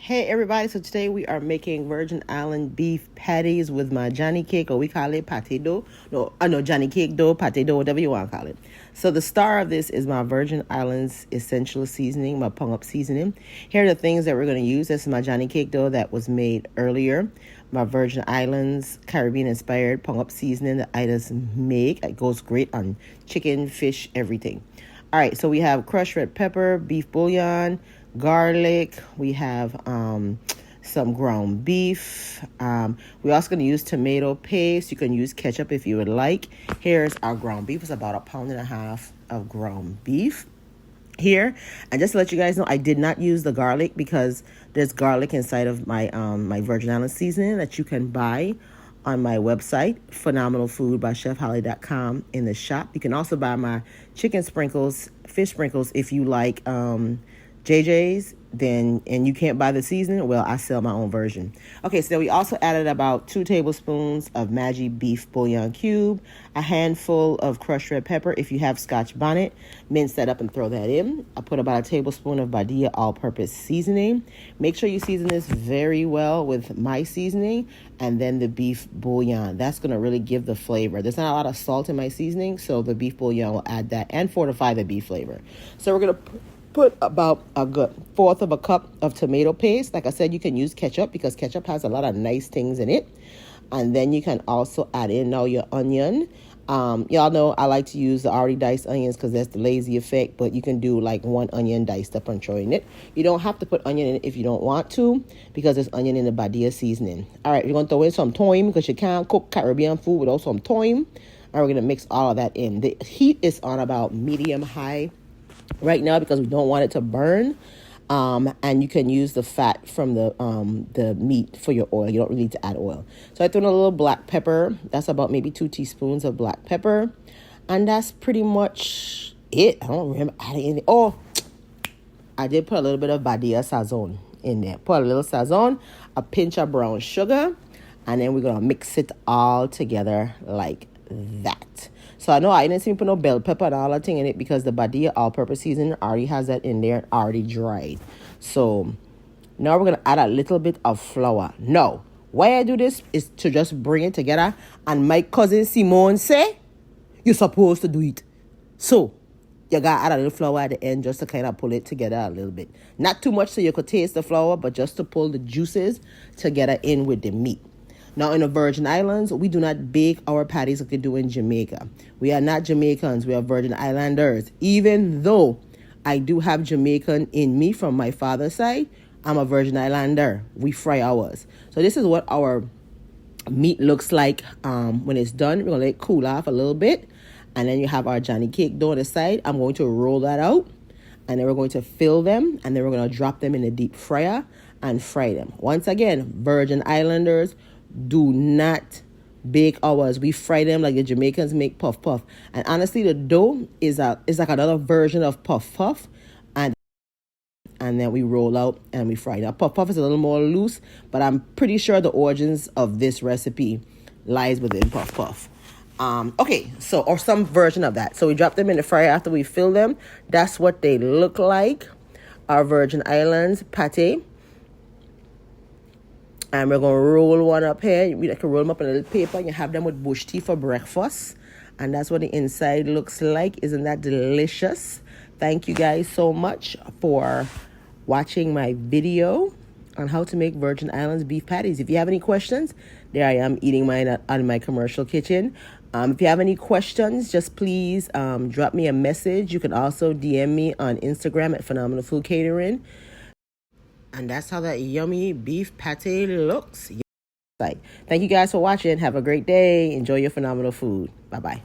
Hey everybody, so today we are making Virgin Island beef patties with my Johnny cake, or we call it pate dough. No, Johnny cake dough, pate dough, whatever you want to call it. So the star of this is my Virgin Islands essential seasoning, my pung up seasoning. Here are the things that we're going to use. This is my Johnny cake dough that was made earlier. My Virgin Islands Caribbean inspired pung up seasoning that I just make. It goes great on chicken, fish, everything. All right, so we have crushed red pepper, beef bouillon, garlic. We have some ground beef. We're also going to use tomato paste. You can use ketchup if you would like. Here's our ground beef. It's about 1.5 pounds of ground beef here. And just to let you guys know, I did not use the garlic because there's garlic inside of my my Virgin Islands seasoning that you can buy on my website, phenomenalfood.chefholly.com, in the shop. You can also buy my chicken sprinkles, fish sprinkles if you like JJ's, and you can't buy the seasoning, well, I sell my own version. Okay, so we also added about 2 tablespoons of Maggi beef bouillon cube, a handful of crushed red pepper. If you have Scotch bonnet, mince that up and throw that in. I put about a tablespoon of Badia all-purpose seasoning. Make sure you season this very well with my seasoning and then the beef bouillon. That's going to really give the flavor. There's not a lot of salt in my seasoning, so the beef bouillon will add that and fortify the beef flavor. So we're going to put about a good 1/4 of a cup of tomato paste. Like I said, you can use ketchup because ketchup has a lot of nice things in it. And then you can also add in now your onion. Y'all know I like to use the already diced onions because that's the lazy effect, but you can do like 1 onion diced up and throw in it. You don't have to put onion in it if you don't want to because there's onion in the Badia seasoning. All right, we're going to throw in some thyme because you can't cook Caribbean food without some thyme. And we're going to mix all of that in. The heat is on about medium-high right now because we don't want it to burn. And you can use the fat from the meat for your oil. You don't really need to add oil. So I threw in a little black pepper. That's about maybe 2 teaspoons of black pepper. And that's pretty much it. I don't remember adding anything. Oh, I did put a little bit of Badia Sazon in there. Put a little Sazon, a pinch of brown sugar, and then we're going to mix it all together like that. So I know I didn't see me put no bell pepper and all that thing in it because the Badia all-purpose seasoning already has that in there, already dried. So now we're going to add a little bit of flour. Now, why I do this is to just bring it together. And my cousin Simone say, you're supposed to do it. So you got to add a little flour at the end just to kind of pull it together a little bit. Not too much so you could taste the flour, but just to pull the juices together in with the meat. Now, in the Virgin Islands, we do not bake our patties like they do in Jamaica. We are not Jamaicans. We are Virgin Islanders. Even though I do have Jamaican in me from my father's side, I'm a Virgin Islander. We fry ours. So this is what our meat looks like when it's done. We're going to let it cool off a little bit. And then you have our Johnny cake dough on the side. I'm going to roll that out. And then we're going to fill them. And then we're going to drop them in the deep fryer and fry them. Once again, Virgin Islanders, do not bake ours. We fry them like the Jamaicans make puff puff. And honestly, the dough is like another version of puff puff. And then we roll out and we fry. Now, puff puff is a little more loose, but I'm pretty sure the origins of this recipe lies within puff puff. Okay, so, or some version of that. So we drop them in the fryer after we fill them. That's what they look like. Our Virgin Islands pate. And we're going to roll one up here. You can roll them up in a little paper and you have them with bush tea for breakfast. And that's what the inside looks like. Isn't that delicious? Thank you guys so much for watching my video on how to make Virgin Islands beef patties. If you have any questions, there I am eating mine on my commercial kitchen. If you have any questions, just please drop me a message. You can also DM me on Instagram at Phenomenal Food Catering. And that's how that yummy beef pate looks. Thank you guys for watching. Have a great day. Enjoy your phenomenal food. Bye-bye.